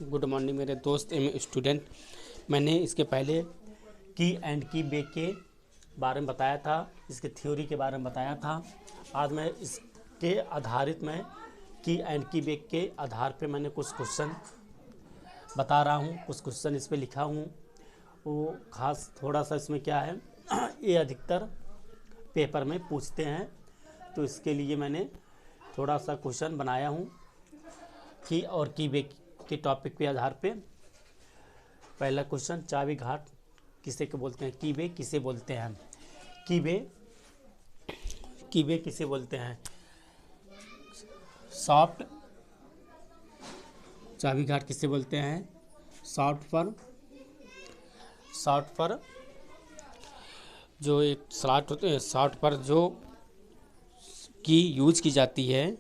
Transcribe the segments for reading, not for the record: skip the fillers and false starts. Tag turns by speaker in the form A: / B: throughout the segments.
A: Good morning मेरे दोस्त एवं स्टूडेंट। मैंने इसके पहले की एंड की बैक के बारे में बताया था, इसके थ्योरी के बारे में बताया था। आज मैं इसके आधारित में की एंड की बैक के आधार पे मैंने कुछ क्वेश्चन बता रहा हूँ, कुछ क्वेश्चन इस पे लिखा हूँ। वो खास थोड़ा सा इसमें क्या है ये अधिकतर पेपर में पूछते हैं, तो इसके लिए मैंने थोड़ा सा क्वेश्चन बनाया हूँ की और की बैक के टॉपिक के आधार पे। पहला क्वेश्चन, चाबी घाट किसे के बोलते हैं? कीबे किसे बोलते हैं? कीबे किसे बोलते हैं? सॉफ्ट चाबी घाट किसे बोलते हैं? सॉफ्ट पर जो एक स्लॉट होते हैं, सॉफ्ट पर जो की यूज की जाती है,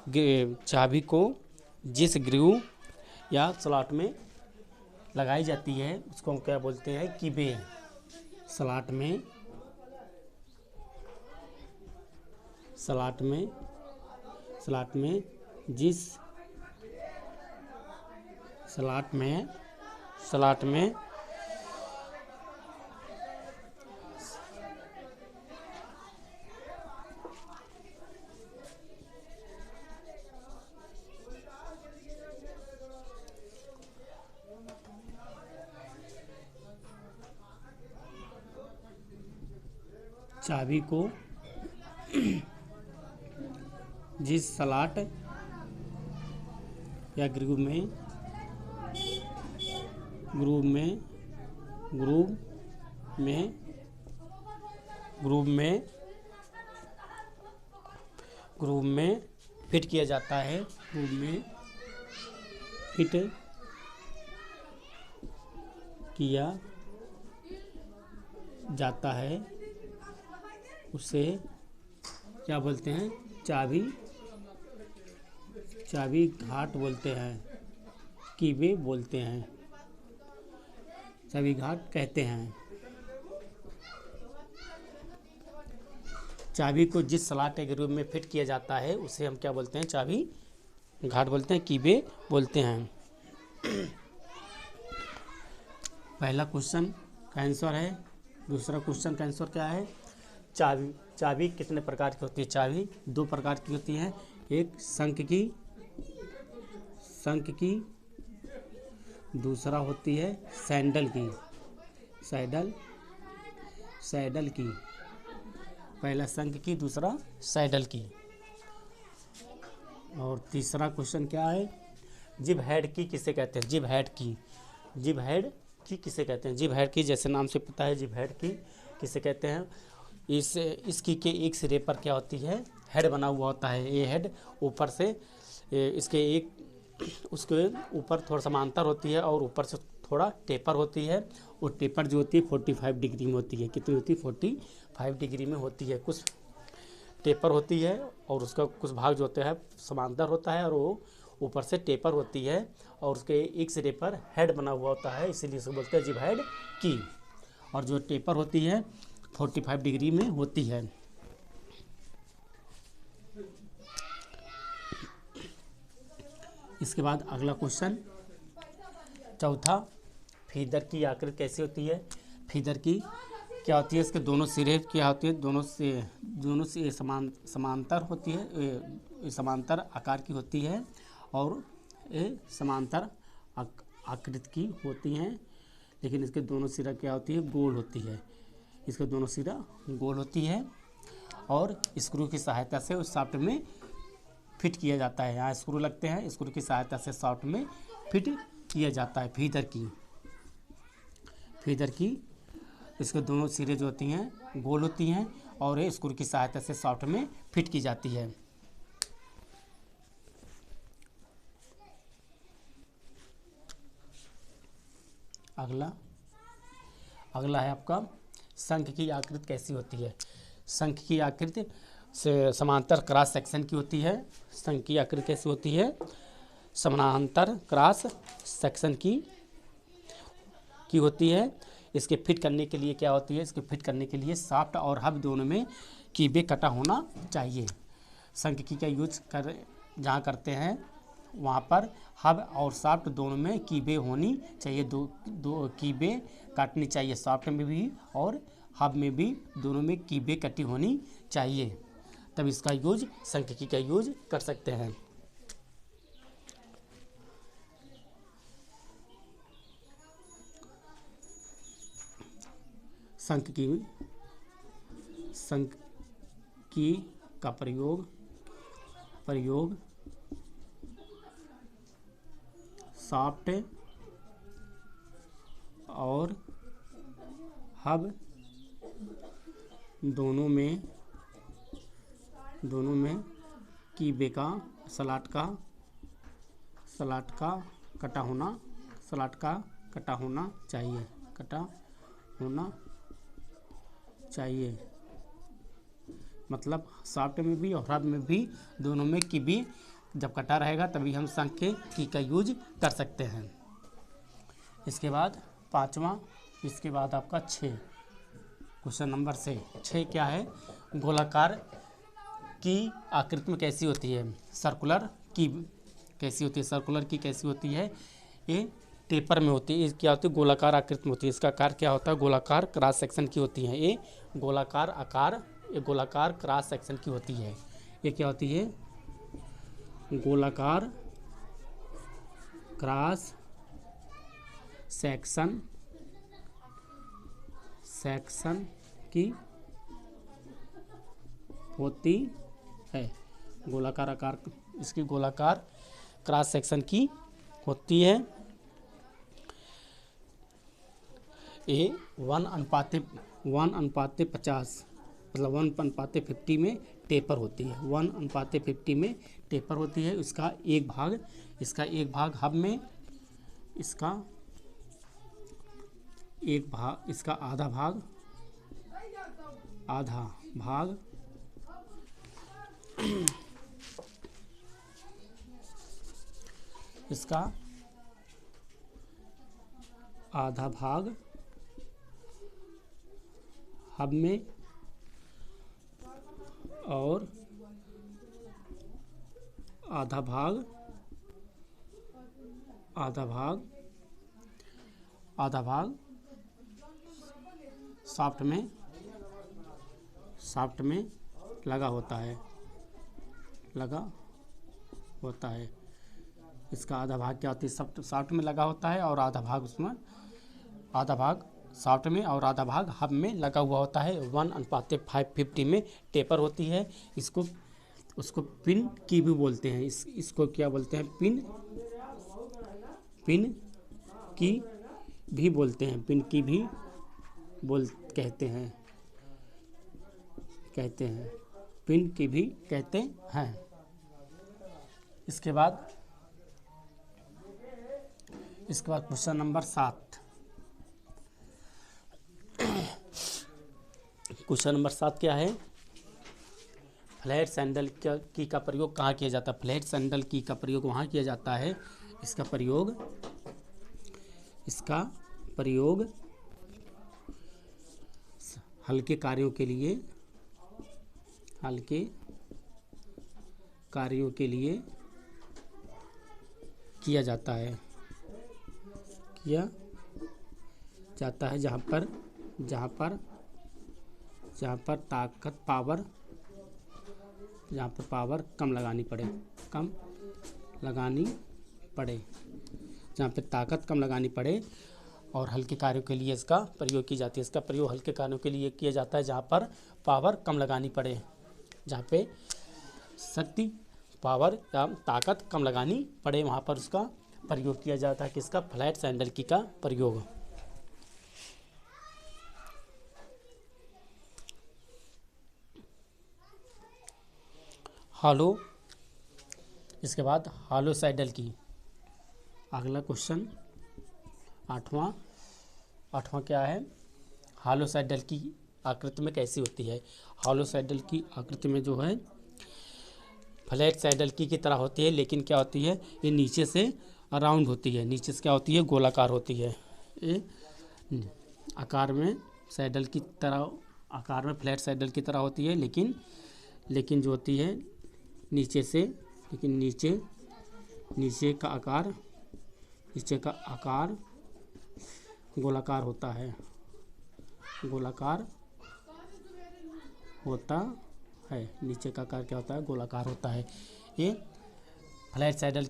A: चाबी को जिस ग्रू या स्लॉट में लगाई जाती है उसको हम क्या बोलते हैं? कीबे। स्लॉट में जिस स्लॉट में चाबी को जिस स्लॉट या ग्रूव में फिट किया जाता है, ग्रूव में फिट किया जाता है, उसे क्या बोलते हैं? चाबी घाट बोलते हैं, कीबे बोलते हैं, चाबी घाट कहते हैं। चाबी को जिस स्लॉट के ग्रूव में फिट किया जाता है उसे हम क्या बोलते हैं? चाबी घाट बोलते हैं, कीबे बोलते हैं। पहला क्वेश्चन का आंसर है। दूसरा क्वेश्चन का आंसर क्या है? चाबी कितने प्रकार की होती है? चाबी दो प्रकार की होती है। एक शंख की, दूसरा होती है सैंडल की। पहला शंख की, दूसरा सैंडल की। और तीसरा क्वेश्चन क्या है? जिब हेड की किसे कहते हैं? जिब हेड की किसे कहते हैं? जिब हेड की जैसे नाम से पता है, जिब हेड की किसे कहते हैं? इसकी के एक सिरे पर क्या होती है? हेड बना हुआ होता है। ये हेड ऊपर से उसके ऊपर थोड़ा समांतर होती है और ऊपर से थोड़ा टेपर होती है। और टेपर जो होती है 45 डिग्री में होती है। कितनी होती है? 45 डिग्री में होती है। कुछ टेपर होती है और उसका कुछ भाग जो होता है समांतर होता है और वो ऊपर से टेपर होती है और उसके एक सिरे पर हेड बना हुआ होता है, इसीलिए उसको बोलते हैं जिब हेड की। और जो टेपर होती है 45 डिग्री में होती है। इसके बाद अगला क्वेश्चन, चौथा, फीदर की आकृति कैसी होती है? फीदर की क्या होती है? इसके दोनों सिरे क्या होती है? दोनों से समांतर होती है, समांतर आकार की होती है और ये समांतर आकृति की होती हैं। लेकिन इसके दोनों सिरा क्या होती है? गोल होती है। इसके दोनों सिरा गोल होती है और स्क्रू की सहायता से उस शाफ्ट में फिट किया जाता है। यहाँ स्क्रू लगते हैं, स्क्रू की सहायता से शाफ्ट में फिट किया जाता है। फीदर की इसके दोनों सिरे जो होती हैं गोल होती हैं और ये स्क्रू की सहायता से शाफ्ट में फिट की जाती है। अगला है आपका, शंख की आकृति कैसी होती है? शंख की आकृति से समांतर क्रॉस सेक्शन की होती है। शंख की आकृति कैसी होती है? समांतर क्रॉस सेक्शन की होती है। इसके फिट करने के लिए क्या होती है? इसके फिट करने के लिए शाफ्ट और हब दोनों में कीबे कटा होना चाहिए। शंख की का यूज जहाँ करते हैं वहाँ पर हब और सॉफ्ट दोनों में कीबे होनी चाहिए। दो कीबे काटनी चाहिए, सॉफ्ट में भी और हब में भी, दोनों में कीबे कटी होनी चाहिए, तब इसका यूज सांख्यिकी का यूज कर सकते हैं। सांख्यिकी का प्रयोग सॉफ्ट और हब दोनों में कीबे का स्लॉट का कटा होना चाहिए। मतलब सॉफ्ट में भी और हब में भी दोनों में कीबी जब कटा रहेगा तभी हम सांख्यिकी का यूज कर सकते हैं। इसके बाद पाँचवा, इसके बाद आपका 6 क्वेश्चन नंबर 6 क्या है, गोलाकार की आकृति में कैसी होती है, सर्कुलर की कैसी होती है, सर्कुलर की कैसी होती है, ये टेपर में होती है। क्या होती है, गोलाकार आकृति में होती है। इसका आकार क्या होता है, गोलाकार क्रॉस सेक्शन की होती है। ये गोलाकार आकार, ये गोलाकार क्रॉस सेक्शन की होती है। ये क्या होती है, गोलाकार क्रॉस सेक्शन की होती है। गोलाकार आकार, इसकी गोलाकार क्रॉस सेक्शन की होती है। ये 1:50 मतलब 1:50 में टेपर होती है। 1:50 में टेपर होती है। इसका एक भाग हब में, इसका आधा भाग इसका आधा भाग हब में और आधा भाग सॉफ्ट में लगा होता है। इसका आधा भाग क्या होती है, सॉफ्ट में लगा होता है और आधा भाग सॉफ्ट में और आधा भाग हब में लगा हुआ होता है। 1:50 में टेपर होती है। उसको पिन की भी बोलते हैं। इसको क्या बोलते हैं, पिन की भी बोलते हैं। पिन की भी कहते हैं, पिन की भी कहते हैं। इसके बाद क्वेश्चन नंबर 7। क्वेश्चन नंबर 7 क्या है, फ्लैट सैंडल की का प्रयोग कहाँ किया जाता है। फ्लैट सैंडल की का प्रयोग वहाँ किया जाता है। इसका प्रयोग हल्के कार्यों के लिए किया जाता है जहाँ पर पावर कम लगानी पड़े, जहाँ पे ताकत कम लगानी पड़े और हल्के कार्यों के लिए इसका प्रयोग की जाती है। इसका प्रयोग हल्के कार्यों के लिए किया जाता है जहाँ पर पावर कम लगानी पड़े, जहाँ पे शक्ति, पावर या ताकत कम लगानी पड़े, वहाँ पर उसका प्रयोग किया जाता है। किसका, फ्लैट सैंडल की का प्रयोग। हॉलो, इसके बाद हॉलो सैंडल की। अगला क्वेश्चन 8वां क्या है, हॉलो सैंडल की आकृति में कैसी होती है। हॉलो सैंडल की आकृति में जो है फ्लैट सैंडल की तरह होती है, लेकिन क्या होती है, ये नीचे से राउंड होती है, नीचे से क्या होती है, गोलाकार होती है। ये आकार में सैंडल की तरह, आकार में फ्लैट सैंडल की तरह होती है, लेकिन जो होती है नीचे नीचे का आकार गोलाकार होता है, गोलाकार होता है। नीचे का आकार क्या होता है? गोलाकार होता है। ये फ्लैट सैडल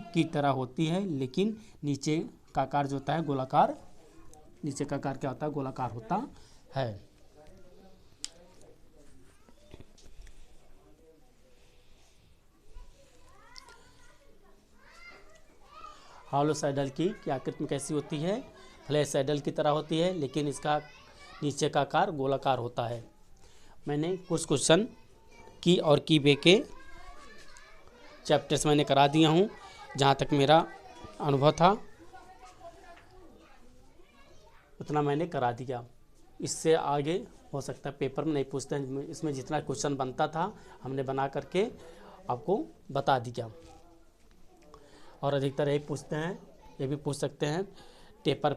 A: की तरह होती है, लेकिन नीचे का आकार जो होता है गोलाकार, नीचे का आकार क्या होता है? गोलाकार होता है। हॉलो सैडल की आकृति कैसी होती है? फ्लैट सैडल की तरह होती है, लेकिन इसका नीचे का आकार गोलाकार होता है। मैंने कुछ क्वेश्चन की और की बे के चैप्टर्स मैंने करा दिया हूँ, जहाँ तक मेरा अनुभव था उतना मैंने करा दिया। इससे आगे हो सकता है पेपर में नहीं पूछते हैं। इसमें जितना क्वेश्चन बनता था हमने बना करके आपको बता दिया, और अधिकतर यही पूछते हैं। ये भी पूछ सकते हैं टेपर,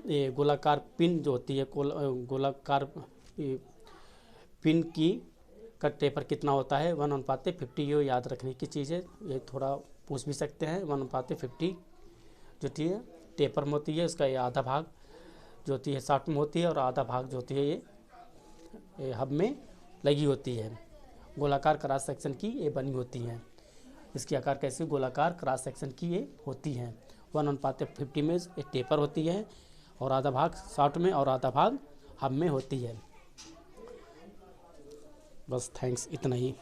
A: ये गोलाकार पिन जो होती है, गोलाकार पिन की का टेपर कितना होता है? 1:50। ये याद रखने की चीज़ है, ये थोड़ा पूछ भी सकते हैं। 1:50 जो ठीक है टेपर में होती है, उसका ये आधा भाग जो होती है शाफ्ट में होती है, और आधा भाग जो होती है ये हब में लगी होती है। गोलाकार क्रॉस सेक्शन की ये बनी होती हैं। इसकी आकार कैसी? गोलाकार क्रॉस सेक्शन की ये होती हैं। 1:50 में एक टेपर होती है, और आधा भाग शाफ्ट में और आधा भाग हब में होती है। बस थैंक्स, इतना ही।